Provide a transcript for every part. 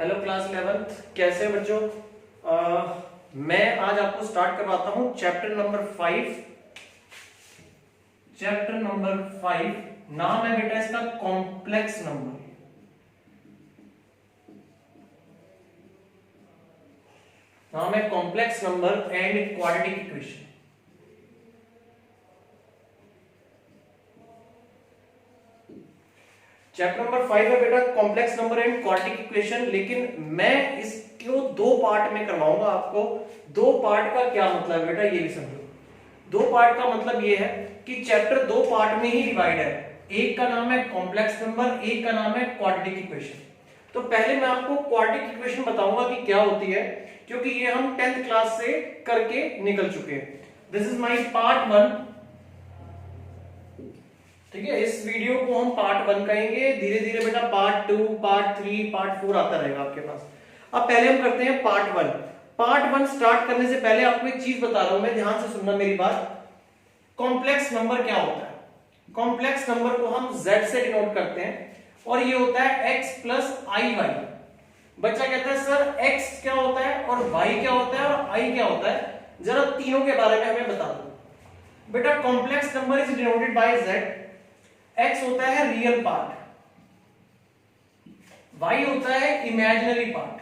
Hello class 11th, कैसे हैं बच्चों। मैं आज आपको स्टार्ट करवाता हूं चैप्टर नंबर 5। चैप्टर नंबर 5 नाम है बेटा इसका कॉम्प्लेक्स नंबर। नाम है complex number and quadratic equation. Chapter number 5 है बेटा complex number and quadratic equation. लेकिन मैं इसको दो पार्ट में करवाऊंगा आपको। दो पार्ट का क्या मतलब है बेटा, ये भी समझो। दो पार्ट का मतलब ये है कि चैप्टर दो पार्ट में ही डिवाइड है। एक का नाम है कॉम्प्लेक्स नंबर, एक का नाम है क्वाड्रेटिक इक्वेशन। तो पहले मैं आपको क्वाड्रेटिक इक्वेशन बताऊंगा कि क्या होती है, क्योंकि ये हम 10th क्लास से करके निकल चुके हैं। This is my part 1। ठीक है, इस वीडियो को हम पार्ट 1 कहेंगे। धीरे धीरे बेटा पार्ट 2, पार्ट 3, पार्ट 4 आता रहेगा आपके पास। अब पहले हम करते हैं पार्ट 1। पार्ट 1 स्टार्ट करने से पहले आपको एक चीज बता रहा हूं मैं, ध्यान से सुनना मेरी बात। कॉम्प्लेक्स नंबर क्या होता है? कॉम्प्लेक्स नंबर को हम z से डिनोट करते हैं और ये होता है x प्लस आई वाई। बच्चा कहता है सर x क्या होता है और y क्या होता है और i क्या होता है, जरा तीनों के बारे में हमें बता दो। बेटा complex number is denoted by z। x होता है रियल पार्ट, y होता है इमेजिनरी पार्ट।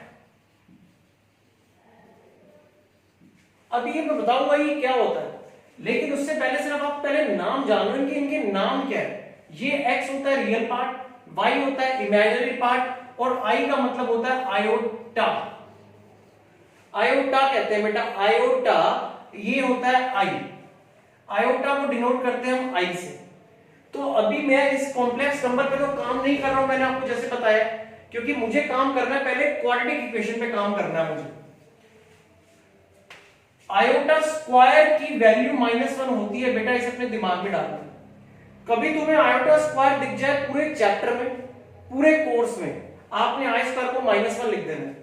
अभी ये मैं बताऊंगा ये क्या होता है, लेकिन उससे पहले सिर्फ आप पहले नाम जान लो इनके। इनके नाम क्या है? ये x होता है रियल पार्ट, y होता है इमेजिनरी पार्ट और i का मतलब होता है आयोटा। आयोटा कहते हैं बेटा, आयोटा ये होता है i। आयोटा को डिनोट करते हैं हम i से। तो अभी मैं इस कॉम्प्लेक्स नंबर पे तो काम नहीं कर रहा हूं, मैंने आपको जैसे बताया, क्योंकि मुझे काम करना है पहले क्वाड्रेटिक इक्वेशन पे काम करना है मुझे। आयोटा स्क्वायर की वैल्यू -1 होती है बेटा, इसे अपने दिमाग में डालना। कभी तुम्हें आयोटा स्क्वायर दिख जाए पूरे चैप्टर में, पूरे कोर्स में, आपने आई स्क्वायर को -1 लिख देना है।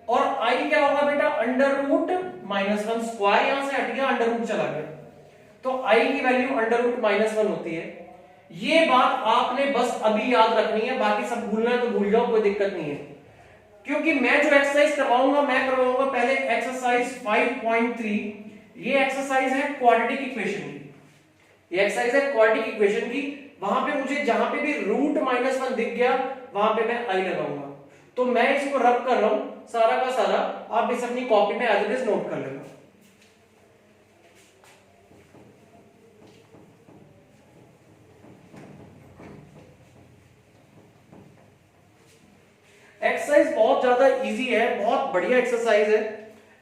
और आई क्या होगा बेटा, अंडर रूट -1। स्क्वायर यहां से हट गया, अंडर रूट चला गया, तो आई की वैल्यू अंडर रूट -1 होती है। ये बात आपने बस अभी याद रखनी है, बाकी सब भूलना है तो भूल जाओ, कोई दिक्कत नहीं है। क्योंकि मैं जो एक्सरसाइज करवाऊंगा, मैं करवाऊंगा पहले एक्सरसाइज 5.3। ये एक्सरसाइज है क्वाड्रेटिक इक्वेशन की। ये एक्सरसाइज है क्वाड्रेटिक इक्वेशन की। वहां पे मुझे जहां पे भी रूट -1 दिख गया वहां पे मैं आई लगाऊंगा। तो मैं इसको रब कर रहा हूं सारा का सारा, आप इसे अपनी कॉपी में एज इट इज नोट कर लेना। एक्सरसाइज बहुत ज्यादा इजी है, बहुत बढ़िया एक्सरसाइज है।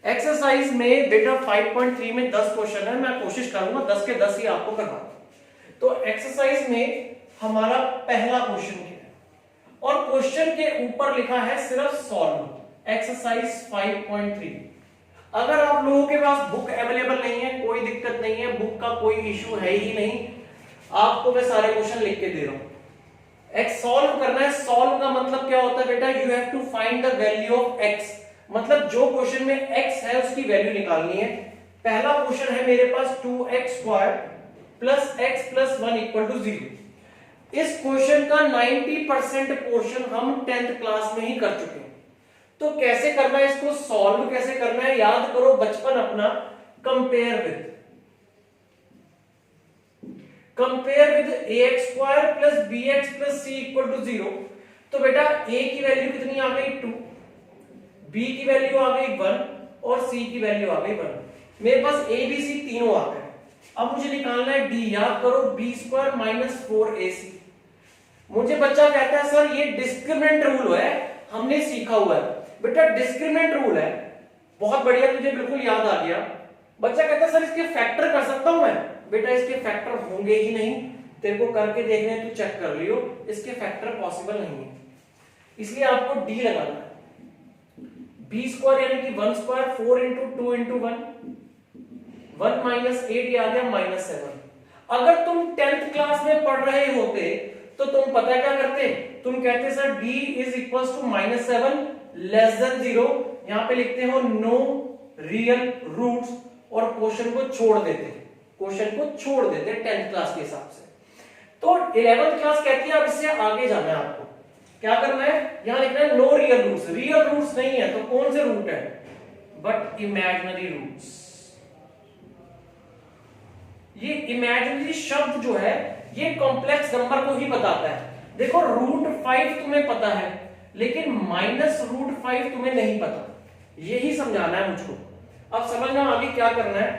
एक्सरसाइज में बेटा 5.3 में 10 क्वेश्चन है, मैं कोशिश करूंगा 10 के 10 ही आपको करवाऊं। तो एक्सरसाइज में हमारा पहला क्वेश्चन क्या है, और क्वेश्चन के ऊपर लिखा है सिर्फ सॉल्व। एक्सरसाइज 5.3। अगर आप लोगों के पास बुक अवेलेबल नहीं है कोई दिक्कत नहीं है, बुक का कोई इश्यू है ही नहीं, आपको मैं सारे क्वेश्चन लिख के दे रहा हूं। एक्स सॉल्व करना है। सॉल्व का मतलब क्या होता है बेटा, you have to find the value of x. मतलब जो क्वेश्चन में एक्स है उसकी वैल्यू निकालनी है। पहला क्वेश्चन है मेरे पास 2x² plus x plus 1 equal to 0। इस क्वेश्चन का 90% पोर्शन हम 10th क्लास में ही कर चुके हैं। तो कैसे करना है इसको, सॉल्व कैसे करना है, याद करो बचपन अपना। Compare with ax² plus bx plus c equal to 0। तो बेटा a की वैल्यू कितनी आ गई 2, b की वैल्यू आ गई 1 और c की वैल्यू आ गई 1। मेरे पास a b c तीनों आ गए। अब मुझे निकालना है d। याद करो b² माइनस 4ac। मुझे बच्चा कहता है सर ये डिस्क्रिमिनेंट रूल है, हमने सीखा हुआ है। बेटा डिस्क्रिमिनेंट रूल है, बहुत बढ़िया, तुझे बिल्कुल याद आ गया। बच्चा कहता है सर इसके फैक्टर कर सकता हूं मैं। बेटा इसके फैक्टर होंगे ही नहीं, तेरे को करके देखने तू चेक कर लियो, इसके फैक्टर पॉसिबल नहीं है, इसलिए आपको डी लगाना है। b² यानी कि 1² 4 इंटू 2 इंटू 1 -8 ये आ गया -7। अगर तुम 10th क्लास में पढ़ रहे होते तो तुम पता क्या करते, तुम कहते sir d is equal to -7 less than 0। यहां पे लिखते हो नो रियल रूट्स और क्वेश्चन को छोड़ देते, क्वेश्चन को छोड़ देते 10th क्लास के हिसाब से। तो 11th क्लास कहती है अब इससे आगे जाना है आपको। क्या करना है, यहां लिखना है no real roots, real roots नहीं है तो कौन से रूट है, बट इमेजिनरी रूट्स। ये इमेजिनरी शब्द जो है ये कॉम्प्लेक्स नंबर को ही बताता है। देखो √5 तुम्हें पता है लेकिन -√5 तुम्हें नहीं पता, यही समझाना है मुझको। अब समझना आगे क्या करना है।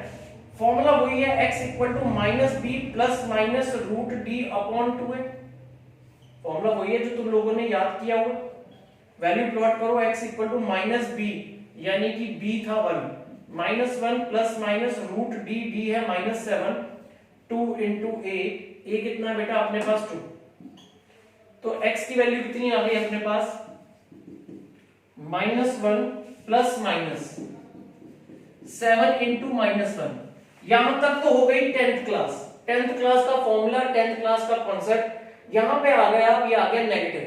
फॉर्मूला वही है x equal to -b plus minus √d/2a। Formula वही है जो तुम लोगों ने याद किया हुआ। वैल्यू प्लॉट करो, x इक्वल टू -b यानी कि b था 1, -1 प्लस माइनस √d, d है -7, 2 इंटू a कितना बेटा अपने पास 2, तो x की वैल्यू कितनी आ गई अपने पास, -1 प्लस माइनस 7 इंटू -1। यहां तक तो हो गई 10th क्लास, 10th क्लास का फॉर्मूला, 10th क्लास का कॉन्सेप्ट। यहां पे आ गया, अब ये आ गया नेगेटिव,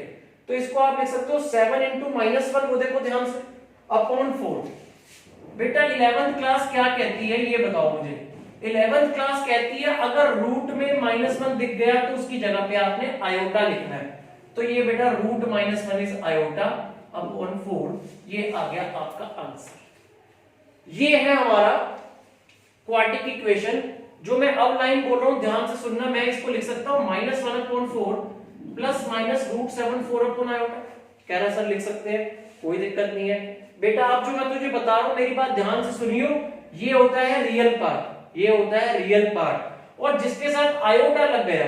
तो इसको आप लिख सकते हो 7 इंटू -1, वो देखो ध्यान से, अपॉन 4। बेटा 11th क्लास क्या कहती है ये बताओ मुझे। 11th क्लास कहती है अगर रूट में -1 दिख गया तो उसकी जगह पे आपने आयोटा लिखना है, तो ये बेटा √-1 इज आयोटा अपॉन 4, ये आ गया आपका आंसर। ये है हमारा क्वाड्रेटिक इक्वेशन। जो मैं अब लाइन बोल रहा हूं ध्यान से सुनना, मैं इसको लिख सकता हूं -1/4 प्लस माइनस √7/4 कह रहा सर लिख सकते हैं, कोई दिक्कत नहीं है बेटा। अब जो मैं तुझे बता रहा हूं मेरी बात ध्यान से सुनियो, ये होता है रियल पार्ट, ये होता है रियल पार्ट, और जिसके साथ आयोटा लग गया,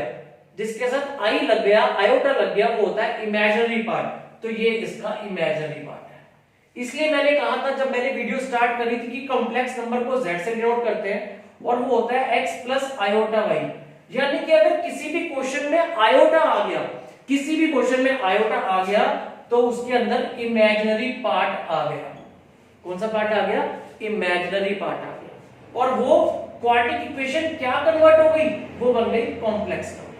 जिसके साथ आई लग गया, आयोटा लग गया, वो होता है इमेजिनरी पार्ट। तो ये इसका इमेजिनरी पार्ट है। इसलिए मैंने कहा था जब मैंने वीडियो स्टार्ट करी थी कि कॉम्प्लेक्स नंबर को z से डिनोट करते हैं और वो होता है x प्लस आयोटा y। यानी कि अगर किसी भी क्वेश्चन में आयोटा आ गया, किसी भी क्वेश्चन में आयोटा आ गया तो उसके अंदर इमेजिनरी पार्ट आ गया। कौन सा पार्ट आ गया, इमेजिनरी पार्ट आ गया, और वो क्वाड्रेटिक इक्वेशन क्या कन्वर्ट हो गई, वो बन गई कॉम्प्लेक्स नंबर।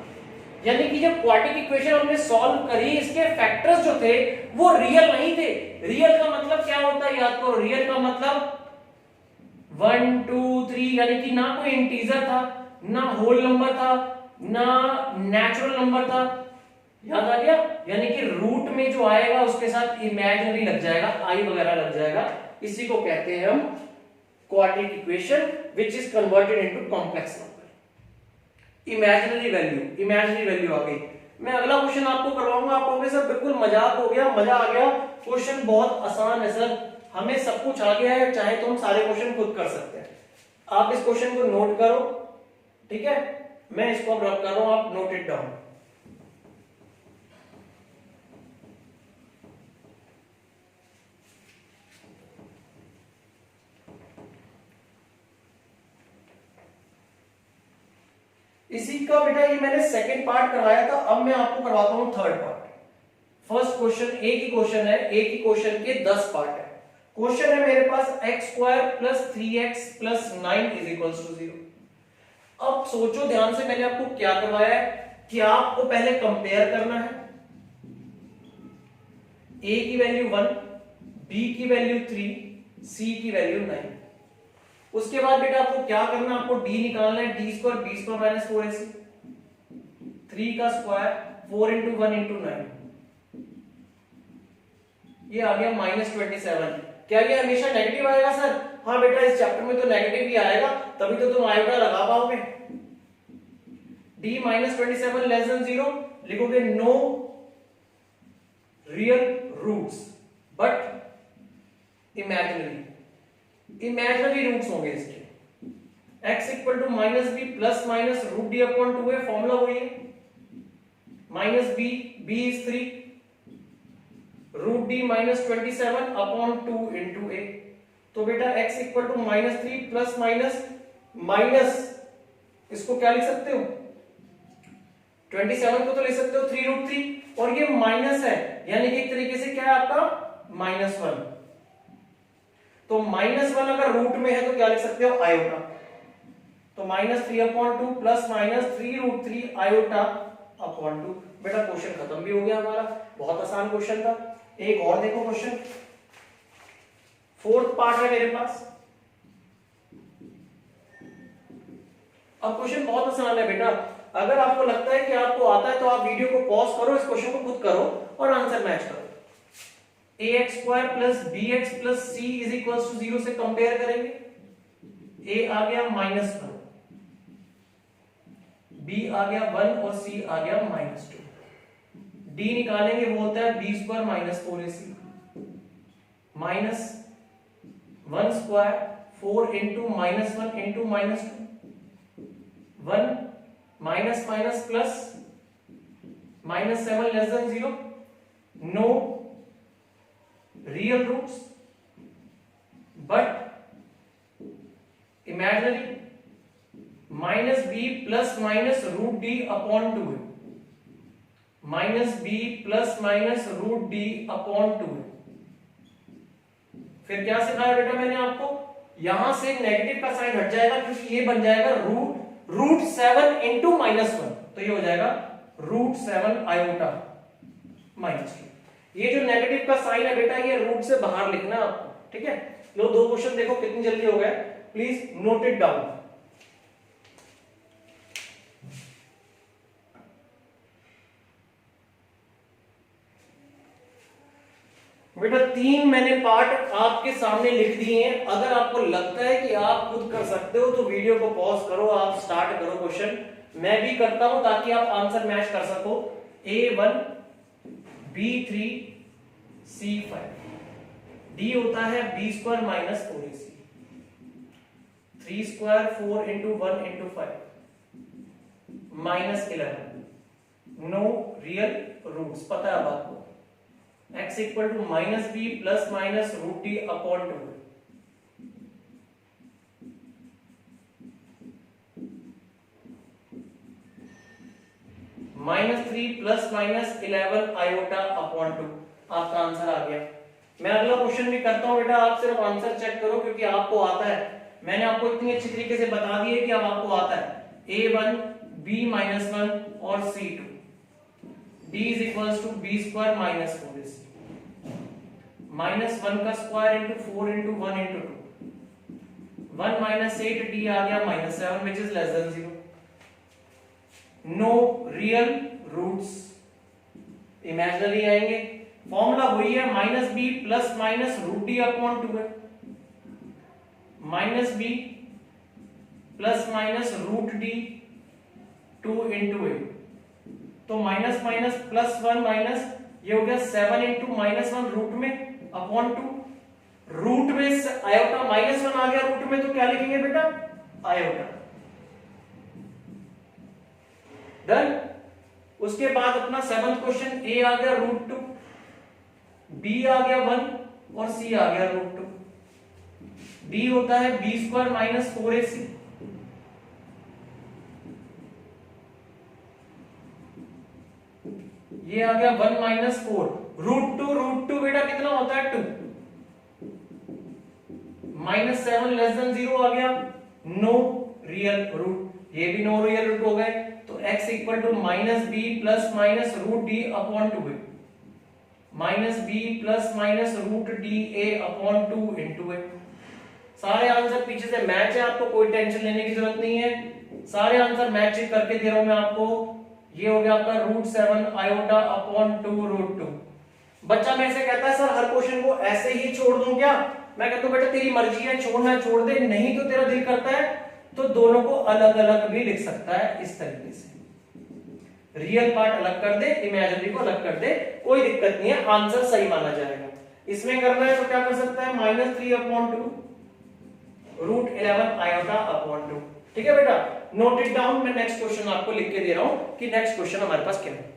यानी कि जब क्वाड्रेटिक इक्वेशन हमने सॉल्व करी, इसके फैक्टर्स जो थे वो रियल नहीं थे। रियल का मतलब क्या होता है याद करो, रियल का मतलब 1 2 3, यानी कि ना कोई इंटीजर था, ना होल नंबर था, ना नेचुरल नंबर था, याद आ गया। यानी कि रूट में जो आएगा उसके साथ इमेजिनरी लग जाएगा, आई वगैरह लग जाएगा, इसी को कहते हैं हम quadratic equation which is converted into complex number. Imaginary value, imaginary value आ गई। मैं अगला क्वेश्चन आपको करवाऊंगा, आप कहोगे सर बिल्कुल मजाक हो गया, मजा आ गया, क्वेश्चन बहुत आसान है सर, हमें सब कुछ आ गया है, चाहे तो हम सारे क्वेश्चन खुद कर सकते हैं। आप इस क्वेश्चन को नोट करो, ठीक है, मैं इसको अब रब कर रहा हूं, आप नोट इट डाउन। इसी का बेटा ये मैंने सेकंड पार्ट करवाया था, अब मैं आपको करवाता हूं थर्ड पार्ट। फर्स्ट क्वेश्चन एक ही क्वेश्चन है, एक ही क्वेश्चन के 10 पार्ट है। क्वेश्चन है मेरे पास x² plus 3x plus 9 is equals to 0। अब सोचो ध्यान से, मैंने आपको क्या करवाया है कि आपको पहले कंपेयर करना है, a की वैल्यू 1, b की वैल्यू 3, c की वैल्यू 9। उसके बाद बेटा आपको क्या करना है, आपको d निकालना है, d² b² माइनस 4ac, 3 का स्क्वायर 4 इंटू 1 इंटू 9, ये आ गया -27। क्या ये हमेशा नेगेटिव आएगा सर? हाँ बेटा इस चैप्टर में तो नेगेटिव ही आएगा, तभी तो तुम आयोटा लगा पाओगे। d -27 लेस देन 0 लिखोगे, no real roots but imaginary, imaginary roots होंगे इसके। x equal to -b plus minus √d/2a, formula वही है, -b, b is 3, √d -27/2 into a। तो बेटा x equal to -3 plus minus इसको क्या लिख सकते हो, 27 को तो लिख सकते हो 3√3, और ये माइनस है यानी कि एक तरीके से क्या है आपका -1। तो -1 अगर रूट में है तो क्या लिख सकते हो, आयोटा। तो -3/2 प्लस माइनस 3√3 आयोटा अपॉन 2। बेटा क्वेश्चन खत्म भी हो गया हमारा, बहुत आसान क्वेश्चन था। एक और देखो क्वेश्चन, फोर्थ पार्ट है मेरे पास। अब क्वेश्चन बहुत आसान है बेटा, अगर आपको लगता है कि आपको आता है तो आप वीडियो को पॉज करो, इस क्वेश्चन को खुद करो और आंसर मैच करो। ax square plus bx plus c is equal to 0 से कंपेयर करेंगे। a आ गया -1, b आ गया 1 और c आ गया -2। d निकालेंगे, वो होता है b square minus 4ac minus 1 square 4 into -1 into -2, 1 minus minus plus -7 less than 0, no real roots but imaginary, minus B plus minus root D upon 2 है, minus B plus minus root D upon 2 है। फिर क्या सिखाया बेटा मैंने आपको, यहां से नेगेटिव का साइन हट जाएगा क्योंकि ये बन जाएगा रूट 7 इंटू -1, तो ये हो जाएगा √7 आयोटा -2। ये जो नेगेटिव का साइन है बेटा, ये रूट से बाहर लिखना आपको, ठीक है। लो 2 क्वेश्चन देखो कितनी जल्दी हो गए, प्लीज नोट इट डाउन। बेटा 3 मैंने पार्ट आपके सामने लिख दिए हैं। अगर आपको लगता है कि आप खुद कर सकते हो तो वीडियो को पॉज करो, आप स्टार्ट करो क्वेश्चन। मैं भी करता हूं ताकि आप आंसर मैच कर सको। A1 B3 C5, D होता है b square minus 4ac, 3 square 4 into 1 into 5 -11, no real roots, पता है अब आपको। x equal to minus B plus minus root D upon 2, -3 plus minus 11 iota upon 2, आपका आंसर आ गया। मैं अगला क्वेश्चन भी करता हूं बेटा, आप सिर्फ आंसर चेक करो क्योंकि आपको आता है। मैंने आपको इतनी अच्छी तरीके से बता दी है कि अब आपको आता है। A1 B-1 और C2, D is equals to b square minus 4ac, -1 का square into 4 into 1 into 2, 1 minus 8, D आ गया -7 which is less than 0, no real roots, imaginary आएंगे। फॉर्मूला वही है, minus B plus minus root D upon 2 है, minus B plus minus root D 2 into a, तो minus minus plus 1 minus, ये हो गया 7 इंटू -1 रूट में अपॉन 2, रूट में आयोटा -1 आ गया रूट में, तो क्या लिखेंगे बेटा, आयोटा। डन। उसके बाद अपना 7th क्वेश्चन, ए आ गया √2, बी आ गया 1 और सी आ गया √2, डी होता है b स्क्वायर माइनस 4ac, ये आ गया 1 माइनस 4, √2 बेटा कितना होता है 2, -7 लेस देन 0 आ गया, नो रियल रूट, ये भी नो रियल रूट हो गए, तो x equal to minus B plus minus root D upon 2 है, minus B plus minus root D a upon 2 into a. सारे आंसर पीछे से मैच है, आपको कोई टेंशन लेने की जरूरत नहीं है, सारे आंसर मैच करके दे रहा हूं मैं आपको। ये हो गया आपका √7 आयोटा अपॉन 2 √2। बच्चा मेरे से कहता है सर हर क्वेश्चन को ऐसे ही छोड़ दूं क्या? मैं कहता हूं बेटा तेरी मर्जी है, छोड़ना छोड़ दे, नहीं तो तेरा दिल करता है तो दोनों को अलग अलग भी लिख सकता है इस तरीके से, रियल पार्ट अलग कर दे, इमेजिनरी को अलग कर दे, कोई दिक्कत नहीं है, आंसर सही माना जाएगा। इसमें करना है तो क्या कर सकता है, -3 अपॉन 2 √11 आयोटा अपॉन 2। ठीक है बेटा, नोट इट डाउन। मैं नेक्स्ट क्वेश्चन आपको लिख के दे रहा हूं कि नेक्स्ट क्वेश्चन हमारे पास क्या है।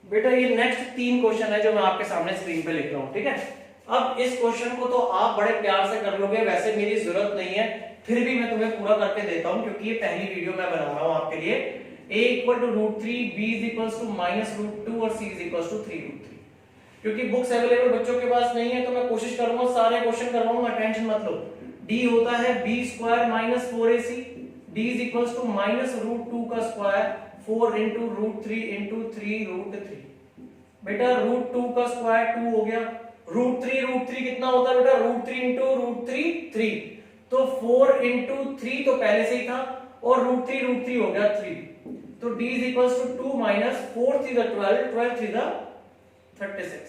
बेटा ये नेक्स्ट 3 क्वेश्चन है जो मैं आपके सामने स्क्रीन पे लिख रहा हूं, ठीक है। अब इस क्वेश्चन को तो आप बड़े प्यार से कर लोगे, वैसे मेरी जरूरत नहीं है, फिर भी मैं तुम्हें पूरा करके देता हूं क्योंकि ये पहली वीडियो मैं बना रहा हूं आपके लिए। a equal to √3, b is equals to -√2 और c इज इक्वल्स टू 3√3। क्योंकि बुक्स अवेलेबल बच्चों के पास नहीं है तो मैं कोशिश करूंगा सारे क्वेश्चन करवाऊंगा, टेंशन मत लो। d होता है b square minus 4ac, d is equals to -√2 का स्क्वायर 4 इंटू √3 इंटू 3√3। बेटा √2 का स्क्वायर 2 हो गया, √3 कितना होता है बेटा, √3 इंटू √3 3, तो 4 इंटू 3 तो पहले से ही था और √3 हो गया 3, तो d is equals to 2 minus 4 3 12 12 3 36,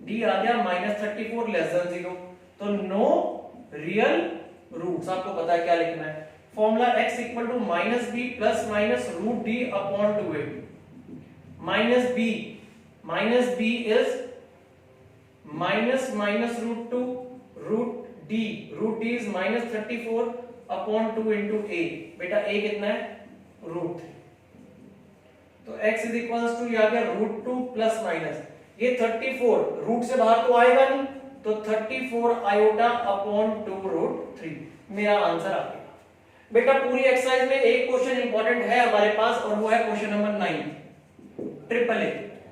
d आ गया -34 लेस देन 0। तो नो रियल रूट्स। आपको पता है क्या लिखना है, formula x equal to -b plus minus √d upon 2a। -b is minus √2 √d is -34 upon 2 into a। बेटा a कितना है, √3। तो x इज इक्वल्स टू आ गया √2 प्लस माइनस ये 34 रूट से बाहर तो आएगा नहीं, तो 34 आयोटा अपॉन 2√3 मेरा आंसर आ गया। बेटा पूरी एक्सरसाइज में एक क्वेश्चन इंपॉर्टेंट है हमारे पास और वो है क्वेश्चन नंबर 9 ट्रिपल ए।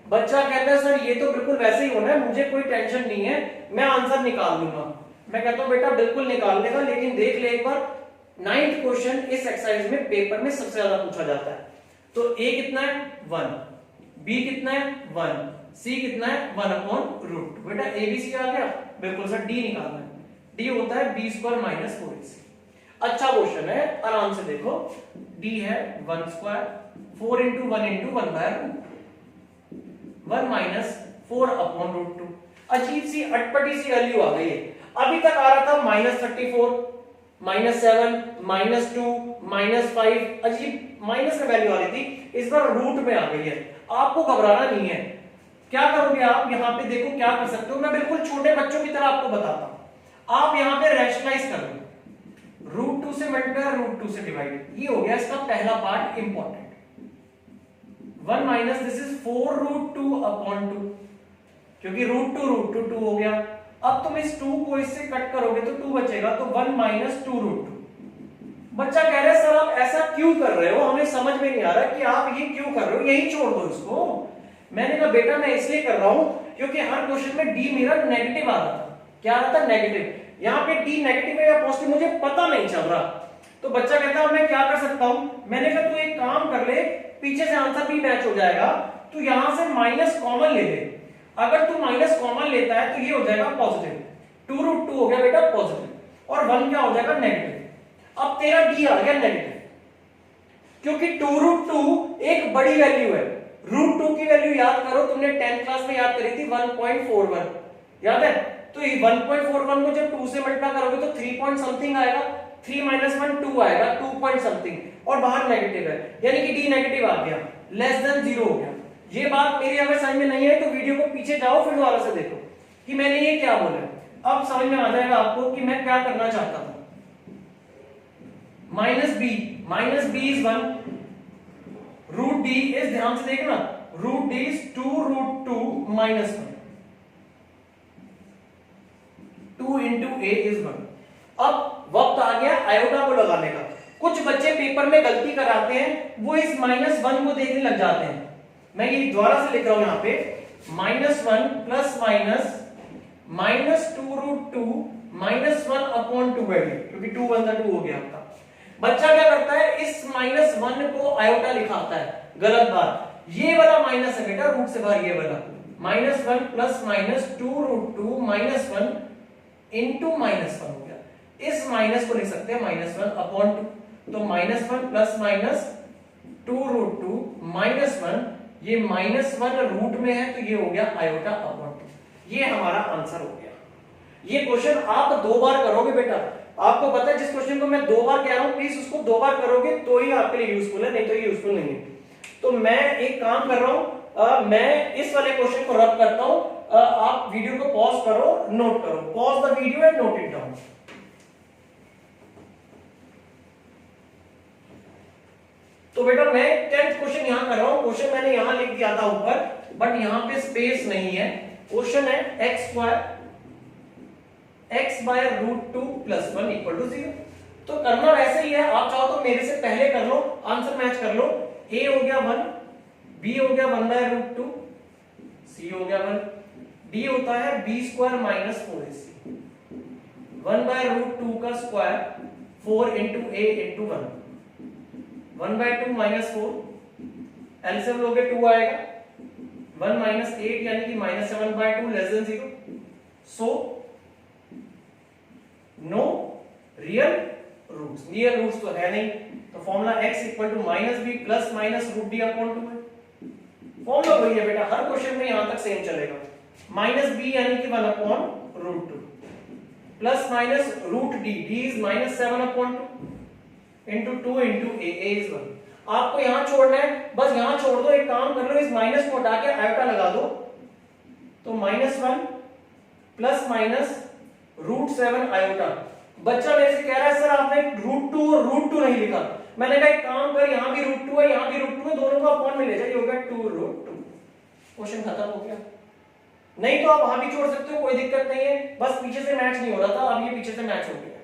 बच्चा कहता है सर ये तो बिल्कुल वैसे ही होना है, मुझे कोई टेंशन नहीं है, मैं आंसर निकाल लूंगा। मैं कहता हूं बेटा बिल्कुल निकाल लेगा, लेकिन देख ले एक बार 9th क्वेश्चन इस एक्सरसाइज में पेपर में सबसे ज्यादा पूछा जाता है। तो a कितना है 1, b कितना है 1, c कितना है 1 अपॉन √2। बेटा abc आ गया, बिल्कुल सर d निकालना है, d होता है b² माइनस 4ac। अच्छा क्वेश्चन है, आराम से देखो, d है 1², 4 इंटू 1 इंटू 1 माइनस 4 अपॉन √2। अजीब सी अटपटी सी वैल्यू आ गई है। अभी तक आ रहा था -34, -7, -2, -5, अजीब माइनस में वैल्यू आ रही थी, इस बार रूट में आ गई है। आपको घबराना नहीं है। क्या करोगे आप, यहाँ पे देखो क्या कर सकते हो, मैं बिल्कुल छोटे बच्चों की तरह आपको बताता हूं। आप यहाँ पे रैशनलाइज कर लो, √2 से मल्टीप्लाई, √2 से डिवाइड, ये हो गया इसका पहला part important. 1 minus this is 4√2 upon 2, क्योंकि √2 2 हो गया। अब तुम इस 2 को इससे कट करोगे तो 2 बचेगा, तो 1 माइनस 2√2। बच्चा कह रहा है सर आप ऐसा क्यों कर रहे हो, हमें समझ में नहीं आ रहा कि आप ये क्यों कर रहे हो, यही छोड़ दो इसको। मैंने कहा बेटा मैं इसलिए कर रहा हूं क्योंकि हर क्वेश्चन में d मेरा नेगेटिव आ रहा था। क्या आ रहा था, नेगेटिव। यहाँ पे d नेगेटिव है या पॉजिटिव मुझे पता नहीं चल रहा। तो बच्चा कहता है मैं क्या कर सकता हूं, मैंने कहा तू एक काम कर ले, पीछे से आंसर भी मैच हो जाएगा, तू यहां से माइनस कॉमन ले ले। अगर तू माइनस कॉमन लेता है तो ये हो जाएगा पॉजिटिव, 2√2 हो गया बेटा पॉजिटिव, और 1 क्या हो जाएगा नेगेटिव। अब तेरा d आ गया नेगेटिव, क्योंकि 2√2 एक बड़ी वैल्यू है। √2 की वैल्यू याद करो, तुमने 10th क्लास में याद करी थी 1.41, याद है। तो ये 1.41 को जब 2 से मल्टीप्लाई करोगे तो 3 पॉइंट समथिंग आएगा, 3 माइनस 1 2 आएगा, 2 पॉइंट समथिंग, और बाहर नेगेटिव है, यानी कि d नेगेटिव आ गया, लेस देन 0 हो गया। ये बात मेरी अगर समझ में नहीं है तो वीडियो को पीछे जाओ, फिर दोबारा से देखो कि मैंने ये क्या बोला। अब समझ में आ जाएगा आपको कि मैं क्या करना चाहता था। Minus b is 1, √d is, ध्यान से देखना, √d is 2√2 minus 1, 2 into a is 1। अब वक्त आ गया आयोटा को लगाने का। कुछ बच्चे पेपर में गलती कराते हैं, वो इस -1 को देखने लग जाते हैं। मैं ये दोबारा से लिख रहा हूं यहाँ पे, -1 प्लस माइनस 2√2 -1 अपॉन 2 है, क्योंकि 2 1 2 हो गया आपका। बच्चा क्या करता है, इस -1 को आयोटा लिखाता है, गलत बात। ये वाला माइनस है बेटा, रूट से बाहर ये वाला, -1 प्लस माइनस 2√2 -1 इंटू -1 हो गया। इस माइनस को लिख सकते हैं -1 अपॉन 2, तो -1 प्लस माइनस 2√2 -1, ये -1 रूट में है तो ये हो गया आयोटा अपॉन 2। ये हमारा आंसर हो गया। ये क्वेश्चन आप 2 बार करोगे बेटा, आपको पता है जिस क्वेश्चन को मैं 2 बार कह रहा हूं प्लीज उसको 2 बार करोगे तो ही आपके लिए यूजफुल है, नहीं तो ये यूजफुल नहीं है। तो मैं एक काम कर रहा हूं, मैं इस वाले क्वेश्चन को रब करता हूं, आप वीडियो को पॉज करो, नोट करो, pause the video and note it down. तो बेटा मैं 10th क्वेश्चन यहां कर रहा हूं, क्वेश्चन मैंने यहां लिख दिया था ऊपर, बट यहां पे स्पेस नहीं है। क्वेश्चन है x बाय √2 + 1 = 0। तो करना वैसे ही है, आप चाहो तो मेरे से पहले कर लो, आंसर मैच कर लो। a हो गया 1, b हो गया 1 बाय √2, c हो गया 1, d होता है b² - 4ac, 1 बाय √2 का square 4 into a into 1, 1 by 2 -4, LCM लोगे 2 आएगा, 1 - 8 यानी कि -7 by 2 <0। So no real roots, real roots तो है नहीं, तो formula x equal to minus B plus minus root D upon 2 है। फॉर्मूला वही है बेटा, हर क्वेश्चन में यहां तक सेम चलेगा। माइनस बी यानी कि 1 upon root 2 plus minus root D, D is minus 7 upon 2 into 2 into A is 1। आपको यहां छोड़ना है, बस यहां छोड़ दो, एक काम कर लो, इस माइनस को हटा के आयोटा लगा दो, तो -1 प्लस माइनस रूट 7 आयोटा। बच्चा मेरे से कह रहा है सर आपने √2 और √2 नहीं लिखा। मैंने कहा एक काम कर, यहां भी √2 है, यहां भी √2 है, दोनों को अपॉन में ले जाइए, हो गया 2√2। क्वेश्चन खत्म हो गया। नहीं तो आप वहां भी छोड़ सकते हो, कोई दिक्कत नहीं है, बस पीछे से मैच नहीं हो रहा था, अब ये पीछे से मैच हो गया।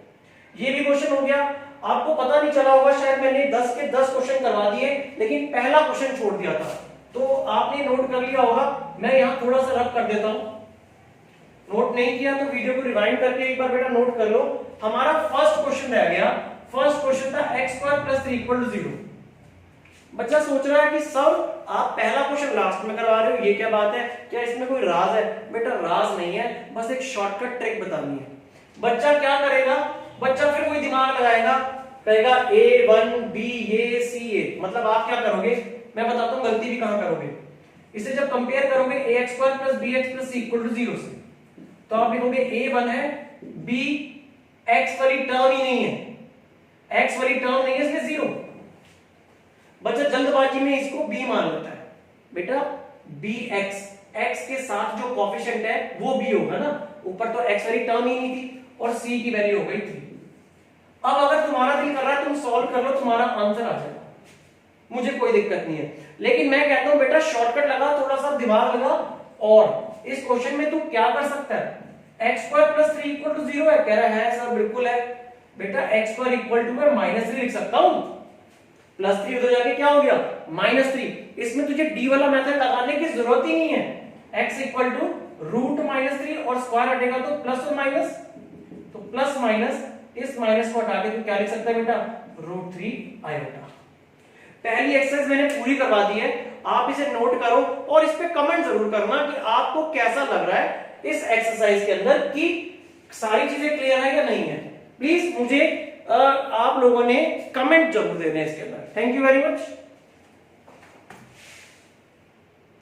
ये भी क्वेश्चन हो गया। आपको पता नहीं चला होगा, शायद मैंने 10 के 10 क्वेश्चन करवा दिए, लेकिन पहला क्वेश्चन छोड़ दिया था, तो आपने नोट कर लिया होगा। मैं यहां थोड़ा सा रब कर देता हूं, नोट नहीं किया तो वीडियो को रिवाइंड करके एक बार बेटा नोट कर लो। हमारा फर्स्ट क्वेश्चन रह गया, फर्स्ट क्वेश्चन था x² + 3 = 0। बच्चा सोच रहा है कि सर आप पहला क्वेश्चन लास्ट में करवा रहे हो, ये क्या बात है, क्या इसमें कोई राज है? बेटा राज नहीं है, बस एक शॉर्टकट ट्रिक बतानी है। बच्चा क्या करेगा, बच्चा फिर कोई दिमाग लगाएगा, कहेगा A1 B A C A, मतलब आप क्या करोगे, मैं बताता हूं गलती भी कहां करोगे। इसे जब कंपेयर करोगे ax² + bx + c = 0 से, तो आप लिखोगे A1 है, B x वाली टर्म ही नहीं है, x वाली टर्म नहीं है इसलिए 0। बच्चा जल्दबाजी में इसको b मान लेता है। बेटा bx, x के साथ जो कोएफिशिएंट है वो b होगा ना, ऊपर तो x वाली टर्म ही नहीं थी, और c की वैल्यू हो गई 3। अब अगर तुम्हारा दिल कर रहा है तुम सॉल्व कर लो, तुम्हारा आंसर आ जाएगा, मुझे कोई दिक्कत नहीं है। लेकिन मैं कहता हूं बेटा शॉर्टकट लगा, थोड़ा सा दिमाग लगा, और इस क्वेश्चन में तू क्या कर सकता है, x² + 3 = 0 है, कह रहा है सर बिल्कुल है। बेटा x² = मैं -3 लिख सकता हूं, +3 उधर जाके क्या हो गया -3। इसमें तुझे d वाला मेथड लगाने की जरूरत ही नहीं है। x = √-3 और स्क्वायर हटेगा तो प्लस और माइनस, तो प्लस माइनस, इस माइनस को हटा के तू क्या लिख सकता है बेटा, √3 आयोटा। पहली एक्सरसाइज मैंने पूरी करवा दी है, आप इसे नोट करो और इस पे कमेंट जरूर करना कि आपको कैसा लग रहा है इस एक्सरसाइज के अंदर, कि सारी चीजें क्लियर है या नहीं है। प्लीज मुझे आप लोगों ने कमेंट जरूर देना है इसके अंदर। Thank you very much.